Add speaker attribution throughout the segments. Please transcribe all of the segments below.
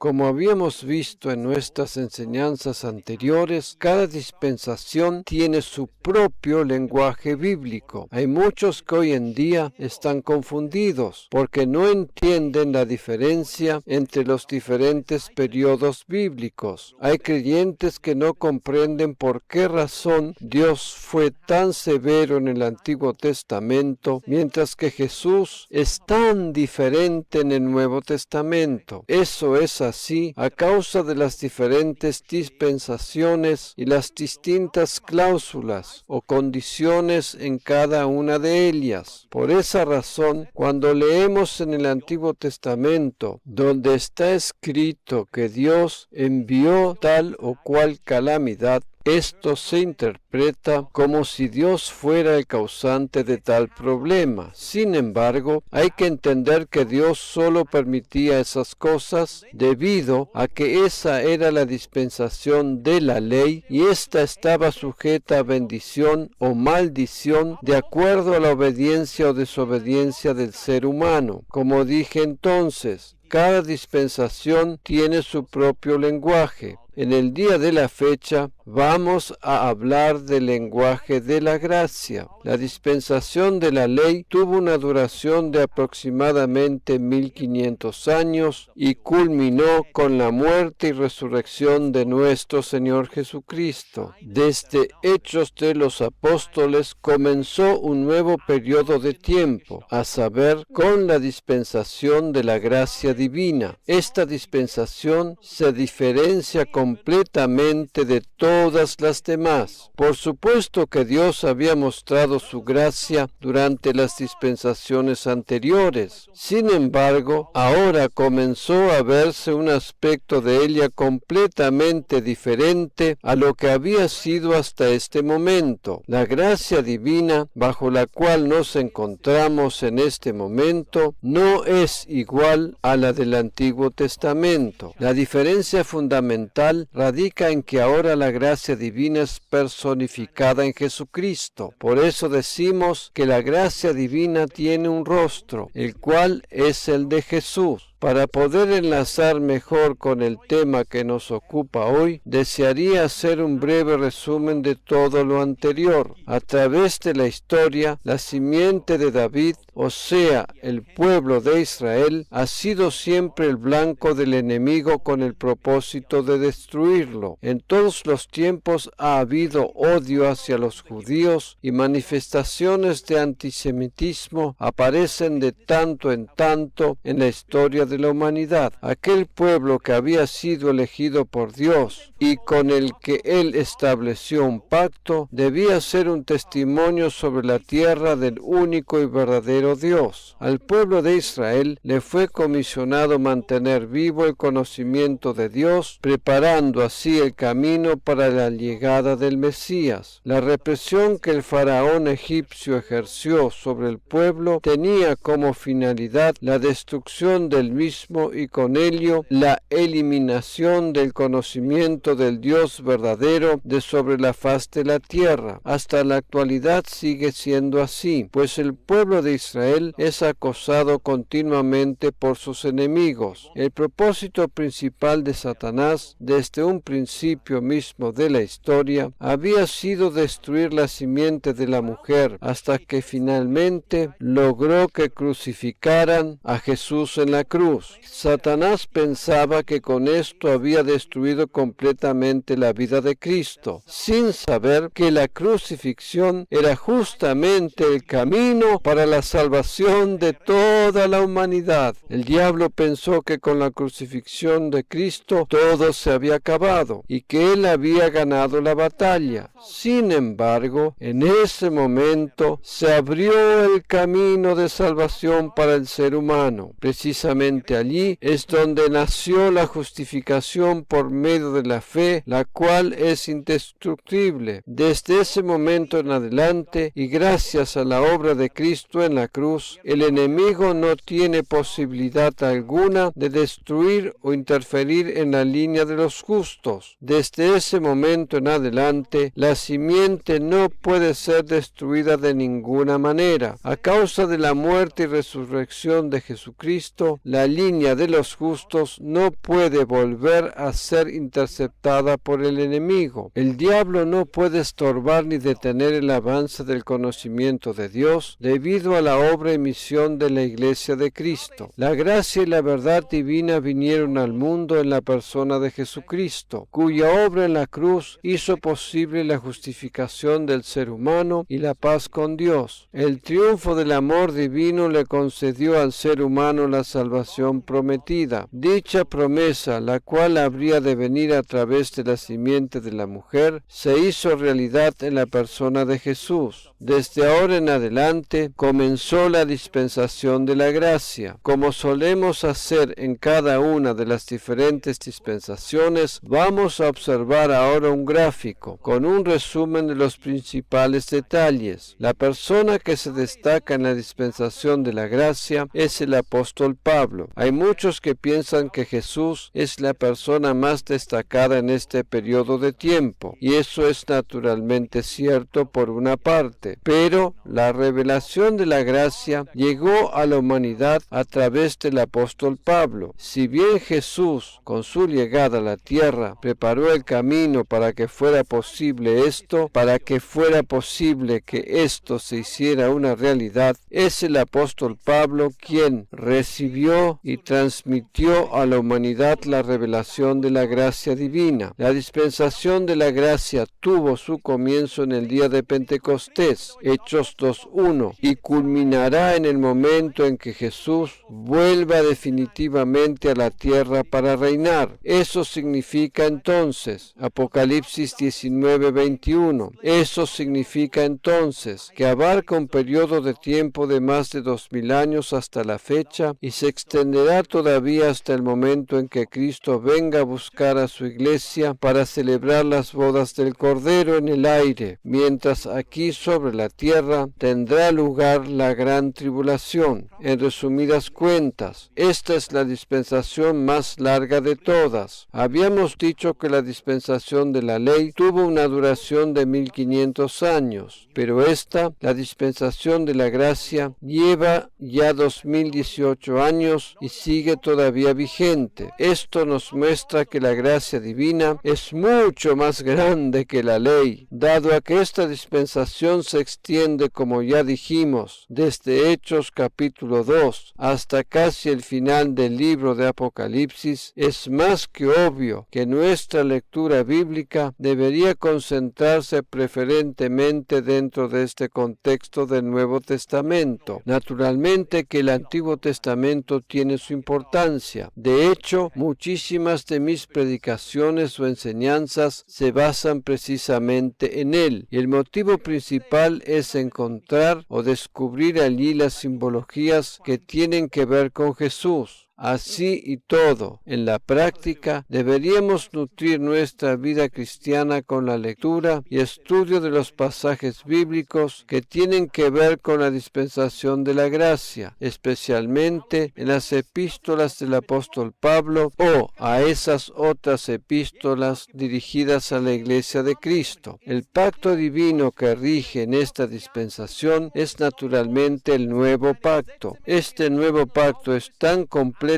Speaker 1: Como habíamos visto en nuestras enseñanzas anteriores, cada dispensación tiene su propio lenguaje bíblico. Hay muchos que hoy en día están confundidos porque no entienden la diferencia entre los diferentes periodos bíblicos. Hay creyentes que no comprenden por qué razón Dios fue tan severo en el Antiguo Testamento, mientras que Jesús es tan diferente en el Nuevo Testamento. Eso es así a causa de las diferentes dispensaciones y las distintas cláusulas o condiciones en cada una de ellas. Por esa razón, cuando leemos en el Antiguo Testamento, donde está escrito que Dios envió tal o cual calamidad, esto se interpreta como si Dios fuera el causante de tal problema. Sin embargo, hay que entender que Dios solo permitía esas cosas debido a que esa era la dispensación de la ley y ésta estaba sujeta a bendición o maldición de acuerdo a la obediencia o desobediencia del ser humano. Como dije entonces, cada dispensación tiene su propio lenguaje. En el día de la fecha vamos a hablar del lenguaje de la gracia. La dispensación de la ley tuvo una duración de aproximadamente 1500 años y culminó con la muerte y resurrección de nuestro Señor Jesucristo. Desde Hechos de los Apóstoles comenzó un nuevo periodo de tiempo, a saber, con la dispensación de la gracia divina. Esta dispensación se diferencia completamente de todas las demás. Por supuesto que Dios había mostrado su gracia durante las dispensaciones anteriores. Sin embargo, ahora comenzó a verse un aspecto de ella completamente diferente a lo que había sido hasta este momento. La gracia divina bajo la cual nos encontramos en este momento no es igual a la del Antiguo Testamento. La diferencia fundamental radica en que ahora la gracia divina es personificada en Jesucristo. Por eso decimos que la gracia divina tiene un rostro, el cual es el de Jesús. Para poder enlazar mejor con el tema que nos ocupa hoy, desearía hacer un breve resumen de todo lo anterior. A través de la historia, la simiente de David, o sea, el pueblo de Israel, ha sido siempre el blanco del enemigo con el propósito de destruirlo. En todos los tiempos ha habido odio hacia los judíos y manifestaciones de antisemitismo aparecen de tanto en tanto en la historia de la humanidad. Aquel pueblo que había sido elegido por Dios y con el que Él estableció un pacto, debía ser un testimonio sobre la tierra del único y verdadero Dios. Al pueblo de Israel le fue comisionado mantener vivo el conocimiento de Dios, preparando así el camino para la llegada del Mesías. La represión que el faraón egipcio ejerció sobre el pueblo tenía como finalidad la destrucción del mismo y con ello la eliminación del conocimiento del Dios verdadero de sobre la faz de la tierra. Hasta la actualidad sigue siendo así, pues el pueblo de Israel es acosado continuamente por sus enemigos. El propósito principal de Satanás desde un principio mismo de la historia había sido destruir la simiente de la mujer hasta que finalmente logró que crucificaran a Jesús en la cruz. Satanás pensaba que con esto había destruido completamente la vida de Cristo, sin saber que la crucifixión era justamente el camino para la salvación de toda la humanidad. El diablo pensó que con la crucifixión de Cristo todo se había acabado y que él había ganado la batalla. Sin embargo, en ese momento se abrió el camino de salvación para el ser humano. Precisamente allí es donde nació la justificación por medio de la fe, la cual es indestructible. Desde ese momento en adelante, y gracias a la obra de Cristo en la cruz, el enemigo no tiene posibilidad alguna de destruir o interferir en la línea de los justos. Desde ese momento en adelante, la simiente no puede ser destruida de ninguna manera. A causa de la muerte y resurrección de Jesucristo, la la línea de los justos no puede volver a ser interceptada por el enemigo. El diablo no puede estorbar ni detener el avance del conocimiento de Dios debido a la obra y misión de la Iglesia de Cristo. La gracia y la verdad divina vinieron al mundo en la persona de Jesucristo, cuya obra en la cruz hizo posible la justificación del ser humano y la paz con Dios. El triunfo del amor divino le concedió al ser humano la salvación prometida. Dicha promesa, la cual habría de venir a través de la simiente de la mujer, se hizo realidad en la persona de Jesús. Desde ahora en adelante comenzó la dispensación de la gracia. Como solemos hacer en cada una de las diferentes dispensaciones, vamos a observar ahora un gráfico con un resumen de los principales detalles. La persona que se destaca en la dispensación de la gracia es el apóstol Pablo. Hay muchos que piensan que Jesús es la persona más destacada en este periodo de tiempo, y eso es naturalmente cierto por una parte, pero la revelación de la gracia llegó a la humanidad a través del apóstol Pablo. Si bien Jesús, con su llegada a la tierra, preparó el camino para que fuera posible esto, para que fuera posible que esto se hiciera una realidad, es el apóstol Pablo quien recibió y transmitió a la humanidad la revelación de la gracia divina. La dispensación de la gracia tuvo su comienzo en el día de Pentecostés, Hechos 2:1, y culminará en el momento en que Jesús vuelva definitivamente a la tierra para reinar. Eso significa entonces, Apocalipsis 19:21, eso significa entonces que abarca un periodo de tiempo de más de 2000 años hasta la fecha y se extenderá todavía hasta el momento en que Cristo venga a buscar a su iglesia para celebrar las bodas del Cordero en el aire, mientras aquí sobre la tierra tendrá lugar la gran tribulación. En resumidas cuentas, esta es la dispensación más larga de todas. Habíamos dicho que la dispensación de la ley tuvo una duración de 1500 años, pero esta, la dispensación de la gracia, lleva ya 2018 años y sigue todavía vigente. Esto nos muestra que la gracia divina es mucho más grande que la ley, dado a que esta dispensación se extiende, como ya dijimos, desde Hechos capítulo 2 hasta casi el final del libro de Apocalipsis. Es más que obvio que nuestra lectura bíblica debería concentrarse preferentemente dentro de este contexto del Nuevo Testamento. Naturalmente que el Antiguo Testamento tiene su importancia. De hecho, muchísimas de mis predicaciones o enseñanzas se basan precisamente en él. Y el motivo principal es encontrar o descubrir allí las simbologías que tienen que ver con Jesús. Así y todo, en la práctica, deberíamos nutrir nuestra vida cristiana con la lectura y estudio de los pasajes bíblicos que tienen que ver con la dispensación de la gracia, especialmente en las epístolas del apóstol Pablo o a esas otras epístolas dirigidas a la Iglesia de Cristo. El pacto divino que rige en esta dispensación es naturalmente el nuevo pacto. Este nuevo pacto es tan completamente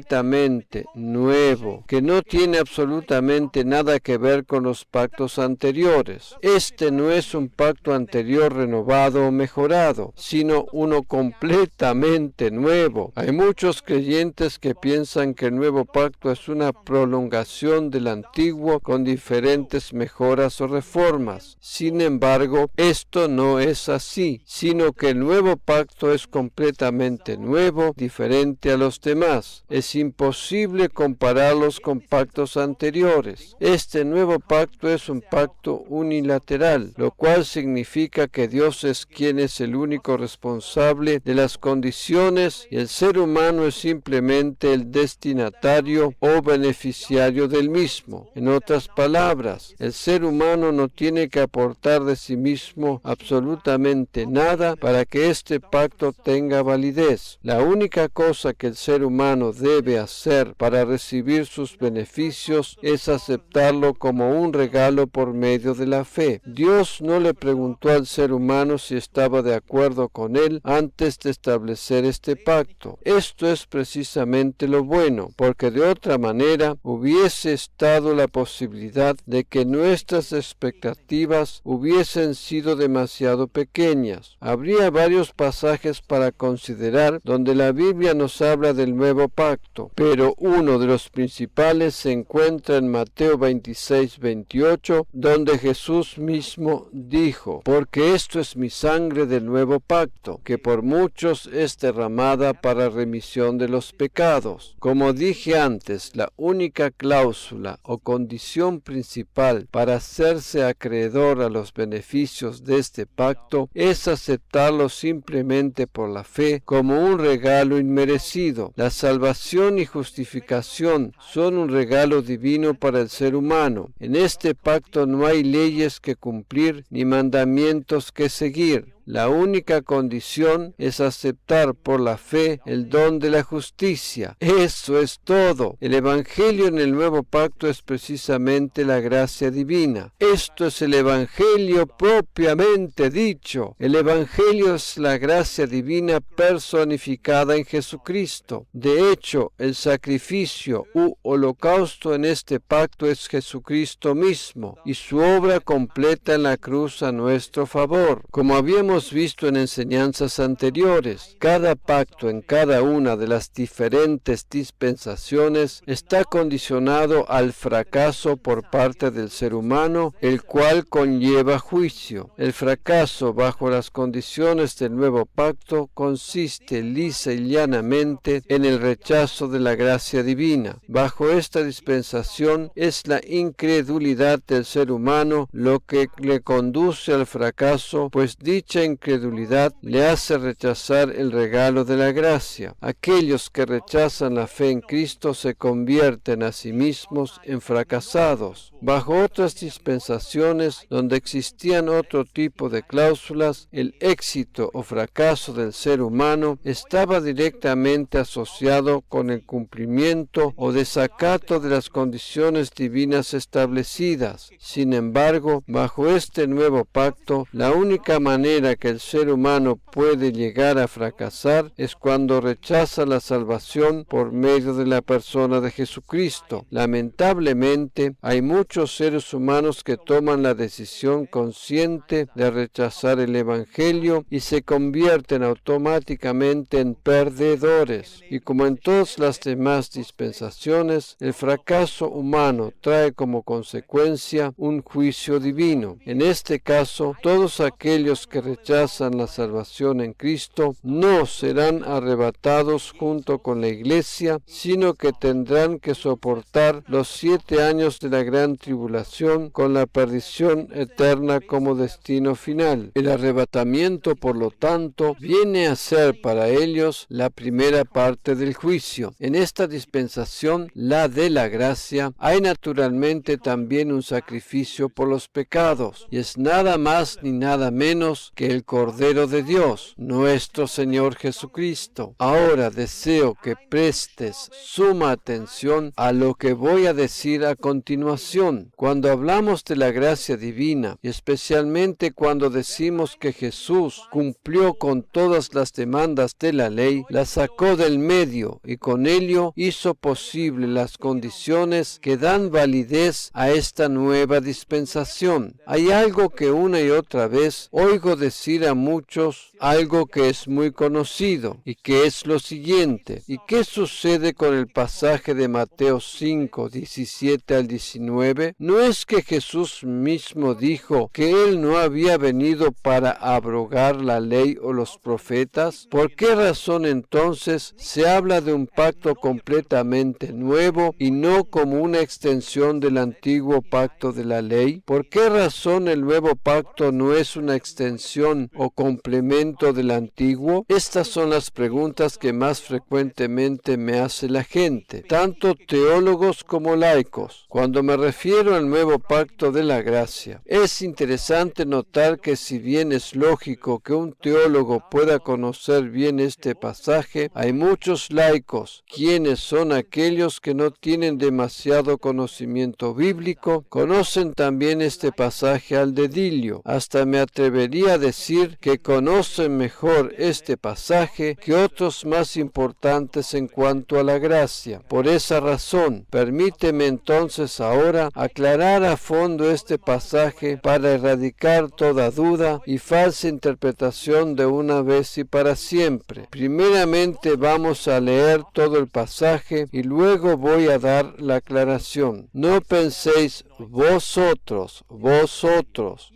Speaker 1: nuevo, que no tiene absolutamente nada que ver con los pactos anteriores. Este no es un pacto anterior renovado o mejorado, sino uno completamente nuevo. Hay muchos creyentes que piensan que el nuevo pacto es una prolongación del antiguo con diferentes mejoras o reformas. Sin embargo, esto no es así, sino que el nuevo pacto es completamente nuevo, diferente a los demás. Es imposible compararlos con pactos anteriores. Este nuevo pacto es un pacto unilateral, lo cual significa que Dios es quien es el único responsable de las condiciones y el ser humano es simplemente el destinatario o beneficiario del mismo. En otras palabras, el ser humano no tiene que aportar de sí mismo absolutamente nada para que este pacto tenga validez. La única cosa que el ser humano debe hacer para recibir sus beneficios es aceptarlo como un regalo por medio de la fe. Dios no le preguntó al ser humano si estaba de acuerdo con él antes de establecer este pacto. Esto es precisamente lo bueno, porque de otra manera hubiese estado la posibilidad de que nuestras expectativas hubiesen sido demasiado pequeñas. Habría varios pasajes para considerar donde la Biblia nos habla del nuevo pacto, pero uno de los principales se encuentra en Mateo 26:28, donde Jesús mismo dijo: porque esto es mi sangre del nuevo pacto, que por muchos es derramada para remisión de los pecados. Como dije antes, la única cláusula o condición principal para hacerse acreedor a los beneficios de este pacto es aceptarlo simplemente por la fe como un regalo inmerecido. La salvación y justificación son un regalo divino para el ser humano. En este pacto no hay leyes que cumplir ni mandamientos que seguir. La única condición es aceptar por la fe el don de la justicia. Eso es todo. El Evangelio en el Nuevo Pacto es precisamente la gracia divina. Esto es el Evangelio propiamente dicho. El Evangelio es la gracia divina personificada en Jesucristo. De hecho, el sacrificio u holocausto en este pacto es Jesucristo mismo y su obra completa en la cruz a nuestro favor. Como habíamos visto en enseñanzas anteriores, cada pacto en cada una de las diferentes dispensaciones está condicionado al fracaso por parte del ser humano, el cual conlleva juicio. El fracaso bajo las condiciones del nuevo pacto consiste lisa y llanamente en el rechazo de la gracia divina. Bajo esta dispensación es la incredulidad del ser humano lo que le conduce al fracaso, pues dicha incredulidad le hace rechazar el regalo de la gracia. Aquellos que rechazan la fe en Cristo se convierten a sí mismos en fracasados. Bajo otras dispensaciones, donde existían otro tipo de cláusulas, el éxito o fracaso del ser humano estaba directamente asociado con el cumplimiento o desacato de las condiciones divinas establecidas. Sin embargo, bajo este nuevo pacto, la única manera que el ser humano puede llegar a fracasar es cuando rechaza la salvación por medio de la persona de Jesucristo. Lamentablemente, hay muchos seres humanos que toman la decisión consciente de rechazar el Evangelio y se convierten automáticamente en perdedores. Y como en todas las demás dispensaciones, el fracaso humano trae como consecuencia un juicio divino. En este caso, todos aquellos que rechazan la salvación en Cristo no serán arrebatados junto con la iglesia, sino que tendrán que soportar los 7 años de la gran tribulación con la perdición eterna como destino final. El arrebatamiento, por lo tanto, viene a ser para ellos la primera parte del juicio. En esta dispensación, la de la gracia, hay naturalmente también un sacrificio por los pecados, y es nada más ni nada menos que el Cordero de Dios, nuestro Señor Jesucristo. Ahora deseo que prestes suma atención a lo que voy a decir a continuación. Cuando hablamos de la gracia divina, y especialmente cuando decimos que Jesús cumplió con todas las demandas de la ley, la sacó del medio y con ello hizo posible las condiciones que dan validez a esta nueva dispensación. Hay algo que una y otra vez oigo decir a muchos, algo que es muy conocido y que es lo siguiente. ¿Y qué sucede con el pasaje de Mateo 5, 17 al 19? ¿No es que Jesús mismo dijo que Él no había venido para abrogar la ley o los profetas? ¿Por qué razón entonces se habla de un pacto completamente nuevo y no como una extensión del antiguo pacto de la ley? ¿Por qué razón el nuevo pacto no es una extensión adición o complemento del antiguo? Estas son las preguntas que más frecuentemente me hace la gente, tanto teólogos como laicos, cuando me refiero al nuevo pacto de la gracia. Es interesante notar que si bien es lógico que un teólogo pueda conocer bien este pasaje, hay muchos laicos, quienes son aquellos que no tienen demasiado conocimiento bíblico, conocen también este pasaje al dedillo. Hasta me atrevería a decir que conocen mejor este pasaje que otros más importantes en cuanto a la gracia. Por esa razón, permíteme entonces ahora aclarar a fondo este pasaje para erradicar toda duda y falsa interpretación de una vez y para siempre. Primeramente vamos a leer todo el pasaje y luego voy a dar la aclaración. No penséis vosotros,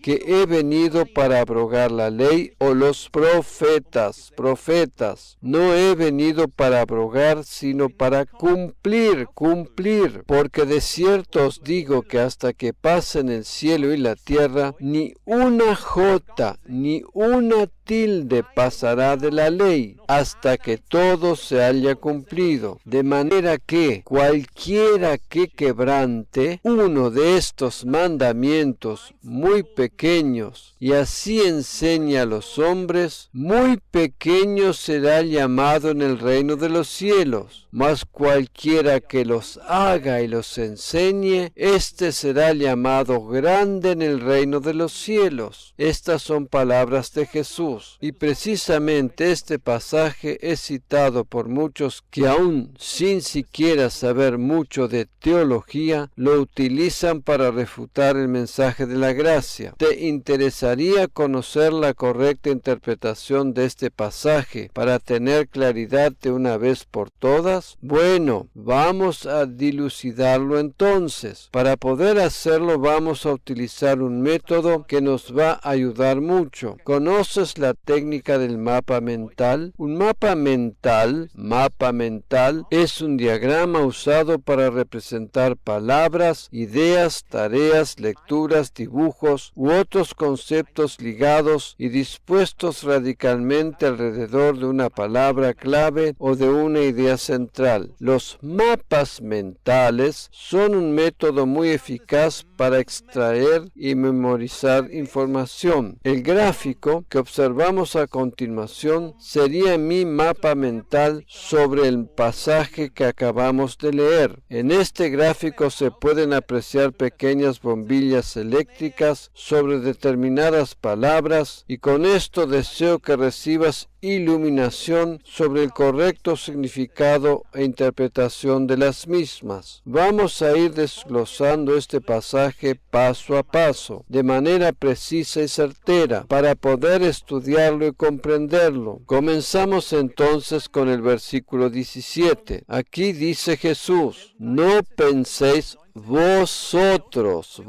Speaker 1: que he venido para abrogar la ley o los profetas. No he venido para abrogar, sino para cumplir. Porque de cierto os digo que hasta que pasen el cielo y la tierra, ni una jota, ni una tilde pasará de la ley, hasta que todo se haya cumplido. De manera que cualquiera que quebrante uno de estos mandamientos muy pequeños y así enseña a los hombres, muy pequeño será llamado en el reino de los cielos. Mas cualquiera que los haga y los enseñe, éste será llamado grande en el reino de los cielos. Estas son palabras de Jesús. Y precisamente este pasaje es citado por muchos que aún sin siquiera saber mucho de teología, lo utilizan para refutar el mensaje de la gracia. ¿Te interesaría conocer la correcta interpretación de este pasaje para tener claridad de una vez por todas? Bueno, vamos a dilucidarlo entonces. Para poder hacerlo vamos a utilizar un método que nos va a ayudar mucho. ¿Conoces la técnica del mapa mental? Un mapa mental es un diagrama usado para representar palabras, ideas, tareas, lecturas, dibujos u otros conceptos ligados y dispuestos radicalmente alrededor de una palabra clave o de una idea central. Los mapas mentales son un método muy eficaz para extraer y memorizar información. El gráfico que observamos a continuación sería mi mapa mental sobre el pasaje que acabamos de leer. En este gráfico se pueden apreciar pequeñas bombillas eléctricas sobre determinadas palabras y con esto deseo que recibas iluminación sobre el correcto significado e interpretación de las mismas. Vamos a ir desglosando este pasaje paso a paso, de manera precisa y certera, para poder estudiarlo y comprenderlo. Comenzamos entonces con el versículo 17. Aquí dice Jesús: no penséis vosotros.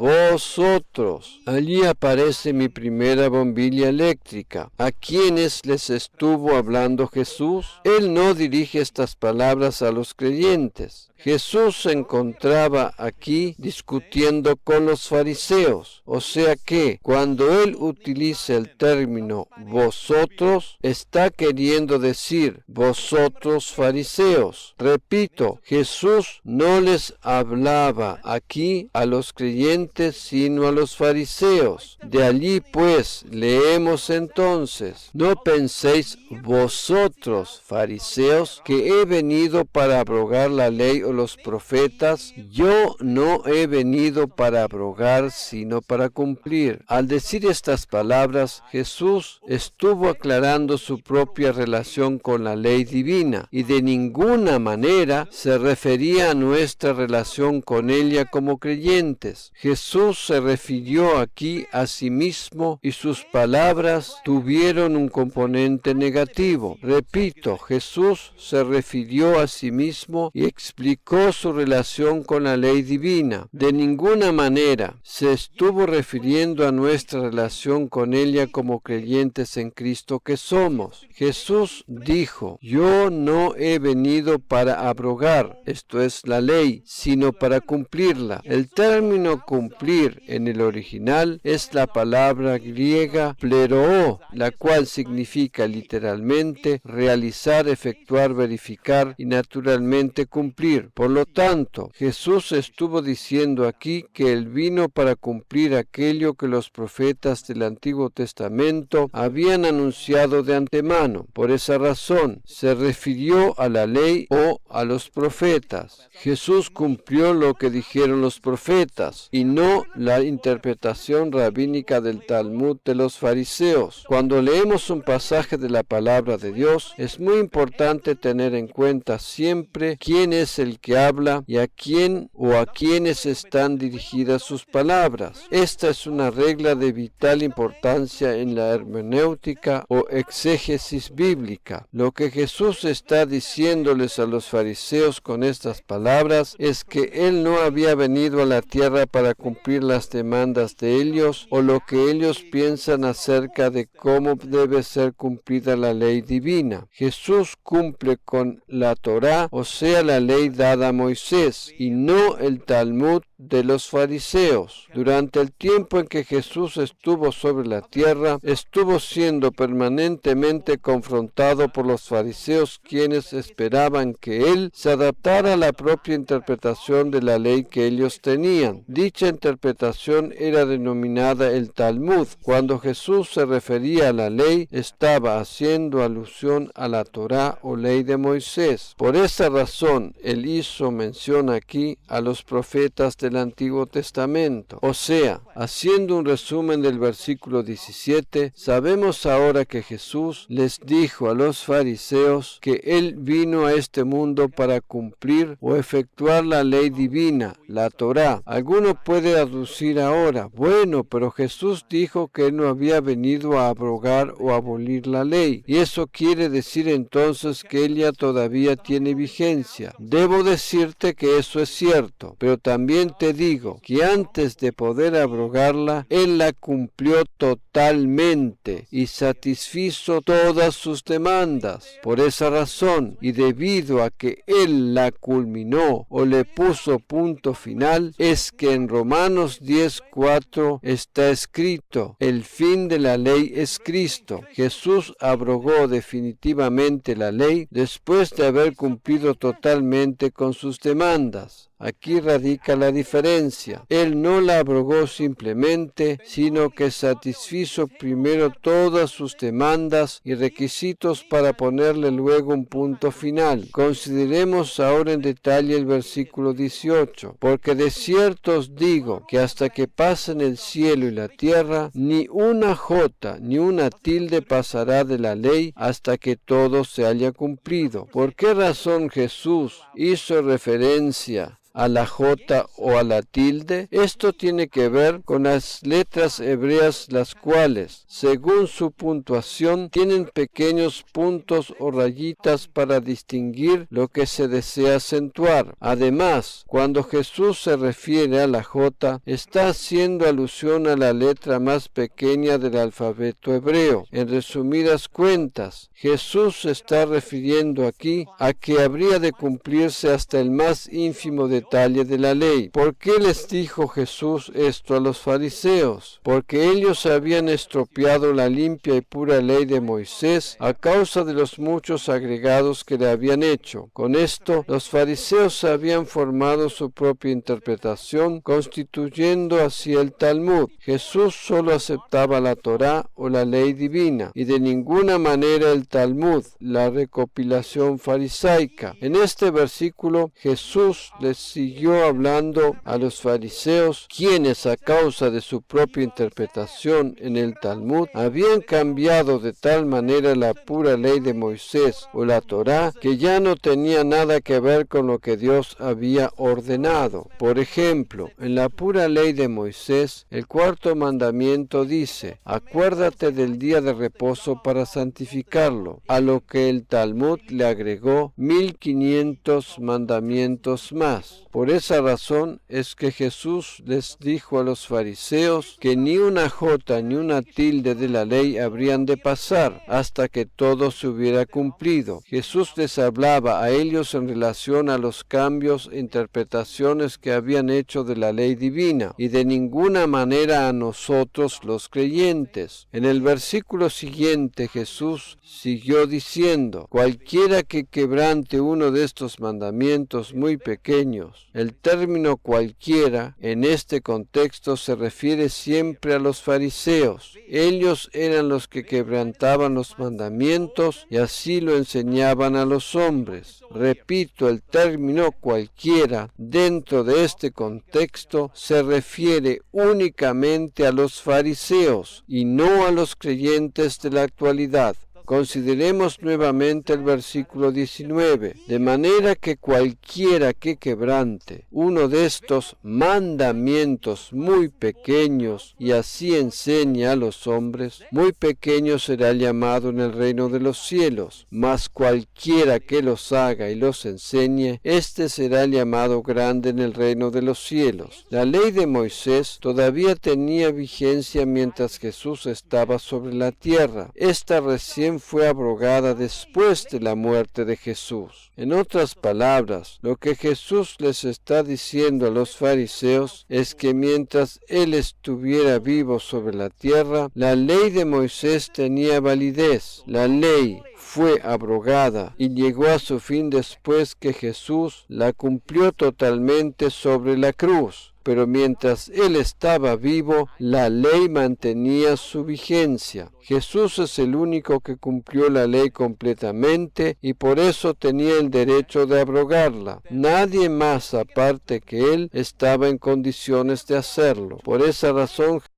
Speaker 1: Allí aparece mi primera bombilla eléctrica. ¿A quiénes les estuvo hablando Jesús? Él no dirige estas palabras a los creyentes. Jesús se encontraba aquí discutiendo con los fariseos, o sea que cuando él utiliza el término vosotros, está queriendo decir vosotros fariseos. Repito, Jesús no les hablaba aquí a los creyentes, sino a los fariseos. De allí pues leemos entonces: no penséis vosotros, fariseos, que he venido para abrogar la ley o los profetas. Yo no he venido para abrogar, sino para cumplir. Al decir estas palabras, Jesús estuvo aclarando su propia relación con la ley divina y de ninguna manera se refería a nuestra relación con ella como creyentes. Jesús se refirió aquí a sí mismo y sus palabras tuvieron un componente negativo. Repito, Jesús se refirió a sí mismo y explicó explicó su relación con la ley divina. De ninguna manera se estuvo refiriendo a nuestra relación con ella como creyentes en Cristo que somos. Jesús dijo: yo no he venido para abrogar, esto es la ley, sino para cumplirla. El término cumplir en el original es la palabra griega pleroo, la cual significa literalmente realizar, efectuar, verificar y naturalmente cumplir. Por lo tanto, Jesús estuvo diciendo aquí que Él vino para cumplir aquello que los profetas del Antiguo Testamento habían anunciado de antemano. Por esa razón, se refirió a la ley o a los profetas. Jesús cumplió lo que dijeron los profetas y no la interpretación rabínica del Talmud de los fariseos. Cuando leemos un pasaje de la palabra de Dios, es muy importante tener en cuenta siempre quién es el que habla y a quién o a quiénes están dirigidas sus palabras. Esta es una regla de vital importancia en la hermenéutica o exégesis bíblica. Lo que Jesús está diciéndoles a los fariseos con estas palabras es que Él no había venido a la tierra para cumplir las demandas de ellos o lo que ellos piensan acerca de cómo debe ser cumplida la ley divina. Jesús cumple con la Torá, o sea, la ley dada a Moisés, y no el Talmud de los fariseos. Durante el tiempo en que Jesús estuvo sobre la tierra, estuvo siendo permanentemente confrontado por los fariseos, quienes esperaban que Él se adaptara a la propia interpretación de la ley que ellos tenían. Dicha interpretación era denominada el Talmud. Cuando Jesús se refería a la ley, estaba haciendo alusión a la Torá o ley de Moisés. Por esa razón, Él hizo mención aquí a los profetas del Antiguo Testamento. O sea, haciendo un resumen del versículo 17, sabemos ahora que Jesús les dijo a los fariseos que Él vino a este mundo para cumplir o efectuar la ley divina, la Torá. Alguno puede aducir ahora: bueno, pero Jesús dijo que Él no había venido a abrogar o abolir la ley, y eso quiere decir entonces que ella todavía tiene vigencia. Debo decirte que eso es cierto, pero también te digo que antes de poder abrogarla, Él la cumplió totalmente y satisfizo todas sus demandas. Por esa razón, y debido a que Él la culminó o le puso punto final, es que en Romanos 10:4 está escrito: el fin de la ley es Cristo. Jesús abrogó definitivamente la ley después de haber cumplido totalmente con sus demandas. Aquí radica la diferencia. Él no la abrogó simplemente, sino que satisfizo primero todas sus demandas y requisitos para ponerle luego un punto final. Consideremos ahora en detalle el versículo 18. Porque de cierto os digo que hasta que pasen el cielo y la tierra, ni una jota ni una tilde pasará de la ley hasta que todo se haya cumplido. ¿Por qué razón Jesús hizo referencia a la jota o a la tilde? Esto tiene que ver con las letras hebreas, las cuales, según su puntuación, tienen pequeños puntos o rayitas para distinguir lo que se desea acentuar. Además, cuando Jesús se refiere a la jota, está haciendo alusión a la letra más pequeña del alfabeto hebreo. En resumidas cuentas, Jesús se está refiriendo aquí a que habría de cumplirse hasta el más ínfimo detalle de la ley. ¿Por qué les dijo Jesús esto a los fariseos? Porque ellos habían estropeado la limpia y pura ley de Moisés a causa de los muchos agregados que le habían hecho. Con esto, los fariseos habían formado su propia interpretación, constituyendo así el Talmud. Jesús solo aceptaba la Torá o la ley divina, y de ninguna manera el Talmud, la recopilación farisaica. En este versículo, Jesús les siguió hablando a los fariseos, quienes a causa de su propia interpretación en el Talmud habían cambiado de tal manera la pura ley de Moisés o la Torá que ya no tenía nada que ver con lo que Dios había ordenado. Por ejemplo, en la pura ley de Moisés, el cuarto mandamiento dice: acuérdate del día de reposo para santificarlo, a lo que el Talmud le agregó 1500 mandamientos más. Por esa razón es que Jesús les dijo a los fariseos que ni una jota ni una tilde de la ley habrían de pasar hasta que todo se hubiera cumplido. Jesús les hablaba a ellos en relación a los cambios e interpretaciones que habían hecho de la ley divina, y de ninguna manera a nosotros los creyentes. En el versículo siguiente Jesús siguió diciendo: cualquiera que quebrante uno de estos mandamientos muy pequeños. El término cualquiera en este contexto se refiere siempre a los fariseos. Ellos eran los que quebrantaban los mandamientos y así lo enseñaban a los hombres. Repito, el término cualquiera dentro de este contexto se refiere únicamente a los fariseos y no a los creyentes de la actualidad. Consideremos nuevamente el versículo 19. De manera que cualquiera que quebrante uno de estos mandamientos muy pequeños y así enseñe a los hombres, muy pequeño será llamado en el reino de los cielos, mas cualquiera que los haga y los enseñe, éste será llamado grande en el reino de los cielos. La ley de Moisés todavía tenía vigencia mientras Jesús estaba sobre la tierra. Esta recién fue abrogada después de la muerte de Jesús. En otras palabras, lo que Jesús les está diciendo a los fariseos es que mientras Él estuviera vivo sobre la tierra, la ley de Moisés tenía validez. La ley fue abrogada y llegó a su fin después que Jesús la cumplió totalmente sobre la cruz. Pero mientras Él estaba vivo, la ley mantenía su vigencia. Jesús es el único que cumplió la ley completamente y por eso tenía el derecho de abrogarla. Nadie más aparte que Él estaba en condiciones de hacerlo. Por esa razón,